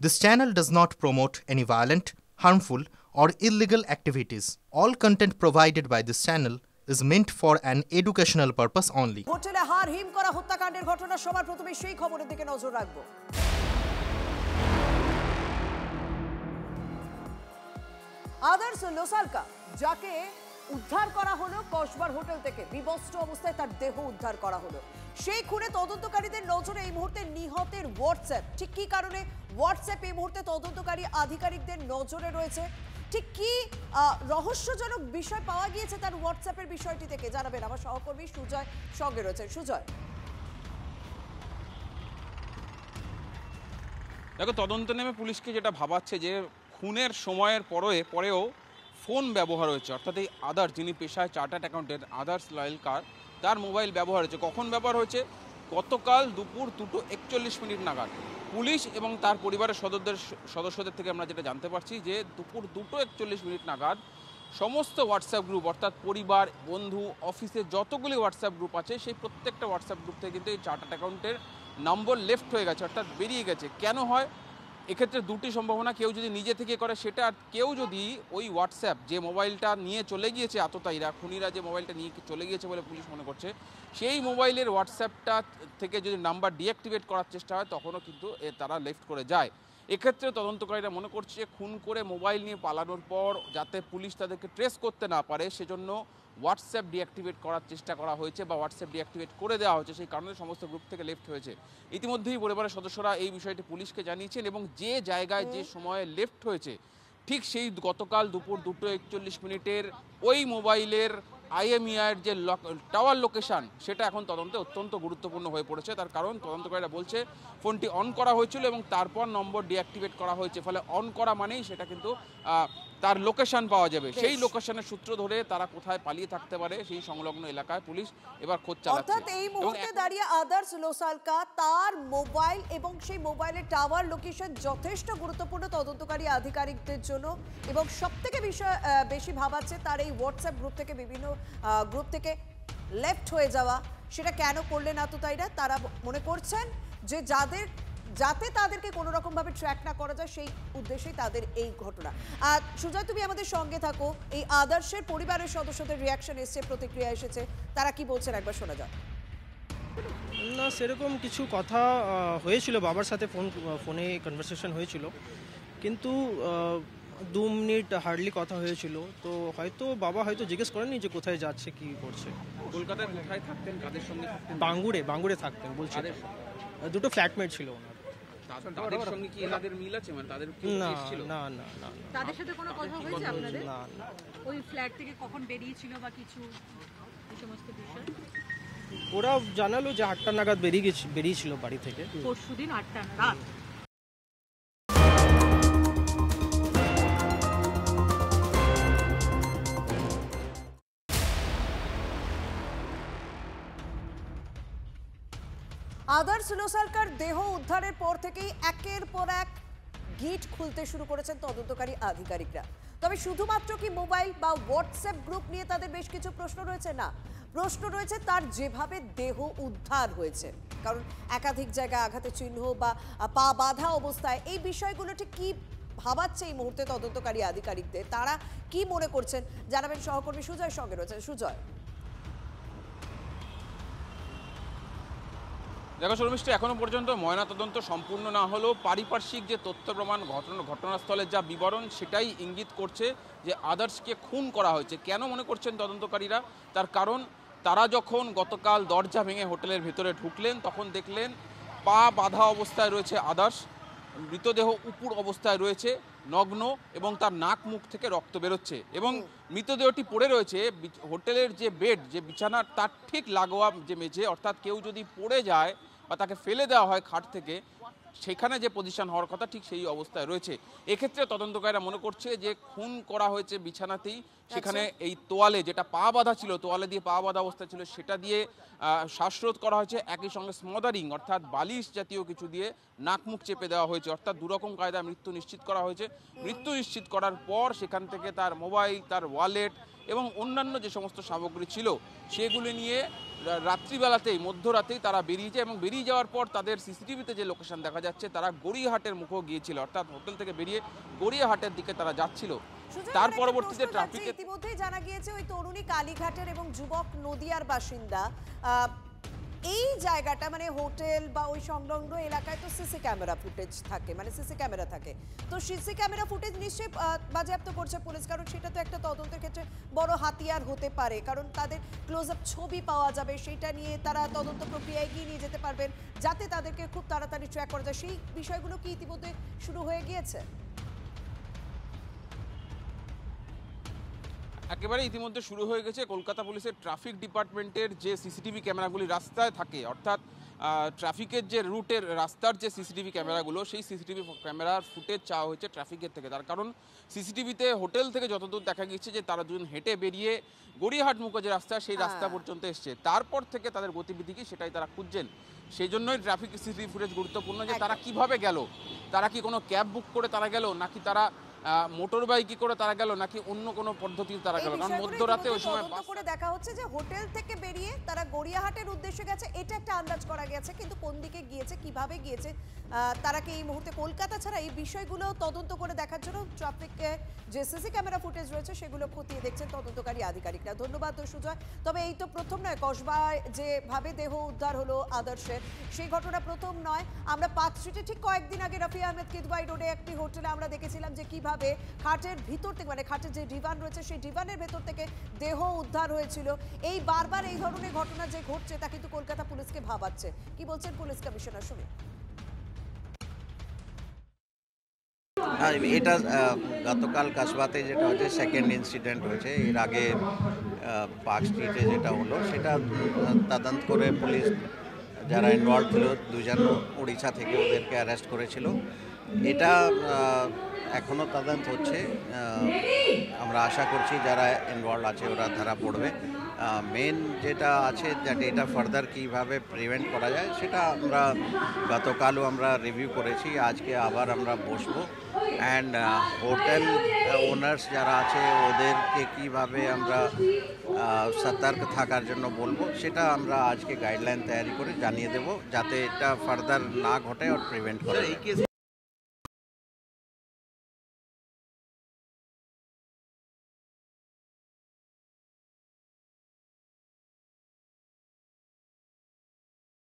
This channel does not promote any violent, harmful, or illegal activities. All content provided by this channel is meant for an educational purpose only. হোটেলে হার হিম করা হত্যাকাণ্ডের ঘটনা সবার প্রথমে সেই খবরের দিকে নজর রাখবো। আদার্স লোসালকা যাকে উদ্ধার করা হলো কসবার হোটেল থেকে বিবস্ত্র অবস্থায় তার দেহ উদ্ধার করা হলো। সেই খুনে তদন্তকারীদের নজরে এই মুহূর্তে নিহতের হোয়াটসঅ্যাপ। ঠিক কি কারণে হোয়াটসঅ্যাপ এই মুহূর্তে তদন্তকারী আধিকারিকদের নজরে রয়েছে, ঠিক কি রহস্যজনক বিষয় পাওয়া গিয়েছে তার হোয়াটসঅ্যাপের বিষয়টি থেকে জানাবেন আমার সহকর্মী সুজয় সঙ্গে রয়েছে। সুজয়, দেখো, তদন্ত নেমে পুলিশকে যেটা ভাবাচ্ছে যে খুনের সময়ের পরেও ফোন ব্যবহার হয়েছে, অর্থাৎ এই আদার্স, যিনি পেশায় চার্টার্ড অ্যাকাউন্টেন্ট আদার্স লয়েলকার, তার মোবাইল ব্যবহার হয়েছে। কখন ব্যবহার হয়েছে? গতকাল দুপুর 2:41 নাগাদ। পুলিশ এবং তার পরিবারের সদস্যদের থেকে আমরা যেটা জানতে পারছি যে দুপুর 2:41 নাগাদ সমস্ত হোয়াটসঅ্যাপ গ্রুপ, অর্থাৎ পরিবার, বন্ধু, অফিসে যতগুলি হোয়াটসঅ্যাপ গ্রুপ আছে সেই প্রত্যেকটা হোয়াটসঅ্যাপ গ্রুপ থেকে কিন্তু এই চার্টার্ড অ্যাকাউন্টের নম্বর লেফট হয়ে গেছে, অর্থাৎ বেরিয়ে গেছে। কেন হয়? এক্ষেত্রে দুটি সম্ভাবনা, কেউ যদি নিজে থেকে করে সেটা, আর কেউ যদি ওই হোয়াটসঅ্যাপ, যে মোবাইলটা নিয়ে চলে গিয়েছে আততায়ীরা, খুনিরা যে মোবাইলটা নিয়ে চলে গিয়েছে বলে পুলিশ মনে করছে, সেই মোবাইলের হোয়াটসঅ্যাপটা থেকে যদি নাম্বার ডিঅ্যাক্টিভেট করার চেষ্টা হয় তখনও কিন্তু তারা লেফট করে যায়। এক্ষেত্রে তদন্তকারীরা মনে করছে খুন করে মোবাইল নিয়ে পালানোর পর যাতে পুলিশ তাদেরকে ট্রেস করতে না পারে সেজন্য হোয়াটসঅ্যাপ ডিঅ্যাক্টিভেট করার চেষ্টা করা হয়েছে বা হোয়াটসঅ্যাপ ডিঅ্যাক্টিভেট করে দেওয়া হয়েছে, সেই কারণে সমস্ত গ্রুপ থেকে লেফট হয়েছে। ইতিমধ্যেই পরিবারের সদস্যরা এই বিষয়টি পুলিশকে জানিয়েছেন এবং যে জায়গায় যে সময়ে লেফট হয়েছে ঠিক সেই গতকাল দুপুর 2:41 ওই মোবাইলের IMEI যে টাওয়ার লোকেশান, সেটা এখন তদন্তে অত্যন্ত গুরুত্বপূর্ণ হয়ে পড়েছে। তার কারণ তদন্তকারীরা বলছে ফোনটি অন করা হয়েছিল এবং তারপর নম্বর ডিঅ্যাক্টিভেট করা হয়েছে, ফলে অন করা মানেই সেটা কিন্তু তার লোকেশন পাওয়া যাবে। সেই লোকেশনের সূত্র ধরে তারা কোথায় পালিয়ে থাকতে পারে সেই সংলগ্ন এলাকায় পুলিশ এবার খোঁজ চালাচ্ছে। অর্থাৎ এই মুহূর্তে দাঁড়িয়ে আদার্স লোসালকা তার মোবাইল এবং সেই মোবাইলের টাওয়ার লোকেশন যথেষ্ট গুরুত্বপূর্ণ তদন্তকারী আধিকারিকদের জন্য, এবং সবথেকে বেশি ভাবাচ্ছে তার এই হোয়াটসঅ্যাপ গ্রুপ থেকে, বিভিন্ন গ্রুপ থেকে লেফট হয়ে যাওয়া। সেটা কেন করলেন আততায়ীরা? তারা মনে করছেন যে যাতে তাদেরকে কোনো রকম ভাবে ট্র্যাক না করা যায় সেই উদ্দেশ্যেই তাদের এই ঘটনা। আর সুজয়, তুমি আমাদের সঙ্গে থাকো। এই আদর্শের পরিবারের সদস্যদের রিয়াকশন এসেছে, প্রতিক্রিয়া এসেছে, তারা কি বলছেন একবার শোনা যাক। না, সেরকম কিছু কথা হয়েছিল, বাবার সাথে ফোনে কনভারসেশন হয়েছিল, কিন্তু 2 মিনিট হার্ডলি কথা হয়েছিল। তো হয়তো বাবা হয়তো জিজ্ঞেস করেননি যে কোথায় যাচ্ছে, কি করছে। কলকাতায় কোথায় থাকতেন, কাদের সঙ্গে থাকতেন? বাঙ্গুরে থাকতেন বলছে। দুটো ফ্ল্যাটমেট ছিল ওনার। তাদের সঙ্গে কি এনাদের মিল আছে? মানে তাদের না না না না, তাদের সাথে কোনো কথা হয়েছে আপনাদের? না না। ওই ফ্ল্যাট থেকে কখন বেরিয়েছিল বা কিছু এই সমস্ত বিষয় ওরা জানালো যে 8টা নাগাদ বেরিয়েছিল বাড়ি থেকে। পরশুদিন 8টা রাত। আদার্স লোসালকার দেহ উদ্ধারের পর থেকেই একের পর এক গিট খুলতে শুরু করেছেন তদন্তকারী আধিকারিকরা। তবে শুধুমাত্র কি মোবাইল বা হোয়াটসঅ্যাপ গ্রুপ নিয়ে তাদের বেশ কিছু প্রশ্ন রয়েছে? না, প্রশ্ন রয়েছে তার যেভাবে দেহ উদ্ধার হয়েছে, কারণ একাধিক জায়গায় আঘাতের চিহ্ন বা পা বাঁধা অবস্থায়। এই বিষয়গুলো ঠিক কি ভাবাচ্ছে এই মুহূর্তে তদন্তকারী আধিকারিকদের? তারা কি মনে করছেন জানাবেন সহকর্মী সুজয় সঙ্গে রয়েছেন। সুজয়, দেখো শর্মিষ্ঠ, এখনো পর্যন্ত ময়নাতদন্ত সম্পূর্ণ না হলেও পারিপার্শ্বিক যে তথ্য প্রমাণ, ঘটনাস্থলের যা বিবরণ, সেটাই ইঙ্গিত করছে যে আদার্সকে খুন করা হয়েছে। কেন মনে করছেন তদন্তকারীরা? তার কারণ তারা যখন গতকাল দরজা ভেঙে হোটেলের ভেতরে ঢুকলেন তখন দেখলেন পা বাঁধা অবস্থায় রয়েছে আদার্স, মৃতদেহ উপুর অবস্থায় রয়েছে, নগ্ন, এবং তার নাক মুখ থেকে রক্ত বেরোচ্ছে, এবং মৃতদেহটি পড়ে রয়েছে হোটেলের যে বেড, যে বিছানার তার ঠিক লাগোয়া যে মেঝে, অর্থাৎ কেউ যদি পড়ে যায় বা তাকে ফেলে দেওয়া হয় খাট থেকে, সেখানে যে পজিশন হওয়ার কথা ঠিক সেই অবস্থায় রয়েছে। এক্ষেত্রে তদন্তকারীরা মনে করছে যে খুন করা হয়েছে বিছানাতেই, সেখানে এই তোয়ালে, যেটা পা বাঁধা ছিল, তোয়ালে দিয়ে পা বাঁধা অবস্থা ছিল, সেটা দিয়ে শ্বাসরোধ করা হয়েছে, একই সঙ্গে স্মদারিং অর্থাৎ বালিশ জাতীয় কিছু দিয়ে নাক মুখ চেপে দেওয়া হয়েছে, অর্থাৎ দুরকম কায়দায় মৃত্যু নিশ্চিত করা হয়েছে। মৃত্যু নিশ্চিত করার পর সেখান থেকে তার মোবাইল, তার ওয়ালেট এবং অন্যান্য যে সমস্ত সামগ্রী ছিল সেগুলি নিয়ে রাত্রিবেলাতেই মধ্যরাতেই তারা বেরিয়ে যায় এবং বেরিয়ে যাওয়ার পর তাদের সিসিটিভিতে যে লোকেশন দেখা যাচ্ছে তারা গড়িয়াহাটের মুখেও গিয়েছিল, অর্থাৎ হোটেল থেকে বেরিয়ে গড়িয়াহাটের দিকে তারা যাচ্ছিল। সুজয়, তার এখানে একটা পরবর্তীতে প্রশ্ন ট্রাফিকে জানছি, ইতিমধ্যেই জানা গিয়েছে ওই তরুণী কালীঘাটের এবং যুবক নদিয়ার বাসিন্দা। এই জায়গাটা মানে হোটেল বা ওই সংলগ্ন এলাকায় তো সিসি ক্যামেরা ফুটেজ থাকে, মানে সিসি ক্যামেরা থাকে, তো সিসি ক্যামেরা ফুটেজ নিশ্চয়ই বাজেয়াপ্ত করছে পুলিশ, কারণ সেটা তো একটা তদন্তের ক্ষেত্রে বড় হাতিয়ার হতে পারে, কারণ তাদের ক্লোজ আপ ছবি পাওয়া যাবে, সেটা নিয়ে তারা তদন্ত প্রক্রিয়া এগিয়ে নিয়ে যেতে পারবেন যাতে তাদেরকে খুব তাড়াতাড়ি ট্র্যাক করা যায়। সেই বিষয়গুলো কি ইতিমধ্যে শুরু হয়ে গিয়েছে? একেবারে ইতিমধ্যে শুরু হয়ে গেছে। কলকাতা পুলিশের ট্রাফিক ডিপার্টমেন্টের যে সিসিটিভি ক্যামেরাগুলি রাস্তায় থাকে, অর্থাৎ ট্রাফিকের যে রুটের রাস্তার যে সিসিটিভি ক্যামেরাগুলো, সেই সিসিটিভি ক্যামেরার ফুটেজ চাওয়া হয়েছে ট্রাফিকের থেকে। তার কারণ সিসিটিভিতে হোটেল থেকে যতদূর দেখা গিয়েছে যে তারা দুজন হেঁটে বেরিয়ে গড়িয়াহাট মুখো যে রাস্তা, সেই রাস্তা পর্যন্ত এসছে, তারপর থেকে তাদের গতিবিধি কি সেটাই তারা খুঁজছেন। সেই জন্যই ট্রাফিক সিসিটিভি ফুটেজ গুরুত্বপূর্ণ, যে তারা কিভাবে গেল, তারা কি কোনো ক্যাব বুক করে তারা গেল, নাকি তারা মোটর বাইকে করে তারা গেল, নাকি অন্য কোনো পদ্ধতিতে তারা গেল। কারণ মধ্যরাতে ওই সময় তদন্ত করে দেখা হচ্ছে যে হোটেল থেকে বেরিয়ে তারা গড়িয়াহাটের উদ্দেশ্যে গেছে, এটা একটা আন্দাজ করা গেছে, কিন্তু কোন দিকে গিয়েছে, কিভাবে গিয়েছে, তারা কি এই মুহূর্তে কলকাতা ছাড়া এই বিষয়গুলো তদন্ত করে দেখার জন্য ট্রাফিকে যে সিসি ক্যামেরা ফুটেজ রয়েছে সেগুলো খতিয়ে দেখছেন তদন্তকারী আধিকারিকরা। ধন্যবাদ সুজয়। তবে এই তো প্রথম নয়, কসবায় যেভাবে দেহ উদ্ধার হলো আদর্শের, সেই ঘটনা প্রথম নয়। আমরা পার্ক স্ট্রিটে ঠিক কয়েকদিন আগে রফি আহমেদ কিদওয়াই রোডে একটি হোটেলে আমরা দেখেছিলাম যে কিভাবে খাটের ভিতর থেকে, মানে খাটের যে ডিভান রয়েছে সেই ডিভানের ভেতর থেকে দেহ উদ্ধার হয়েছিল। এই বারবার এই ধরনের ঘটনা যে ঘটছে তা কিন্তু কলকাতা পুলিশকে ভাবাচ্ছে। কি বলছেন পুলিশ কমিশনার, শুনি। এটা গতকাল কাসবাতে যেটা হচ্ছে সেকেন্ড ইনসিডেন্ট হয়েছে। এর আগে পার্ক স্ট্রিটে যেটা হলো সেটা তদন্ত করে পুলিশ যারা ইনভলভ ছিল দুজন উড়িষ্যা থেকে ওদেরকে অ্যারেস্ট করেছিল। এটা এখনও তদন্ত হচ্ছে। আমরা আশা করছি যারা ইনভলভ আছে ওরা ধরা পড়বে। মেন যেটা আছে যাতে এটা ফার্দার কীভাবে প্রিভেন্ট করা যায় সেটা আমরা গতকালও আমরা রিভিউ করেছি, আজকে আবার আমরা বসবো। অ্যান্ড হোটেল ওনার্স যারা আছে ওদেরকে কীভাবে আমরা সতর্ক থাকার জন্য বলবো সেটা আমরা আজকে গাইডলাইন তৈরি করে জানিয়ে দেব, যাতে এটা ফার্দার না ঘটে আর প্রিভেন্ট করে।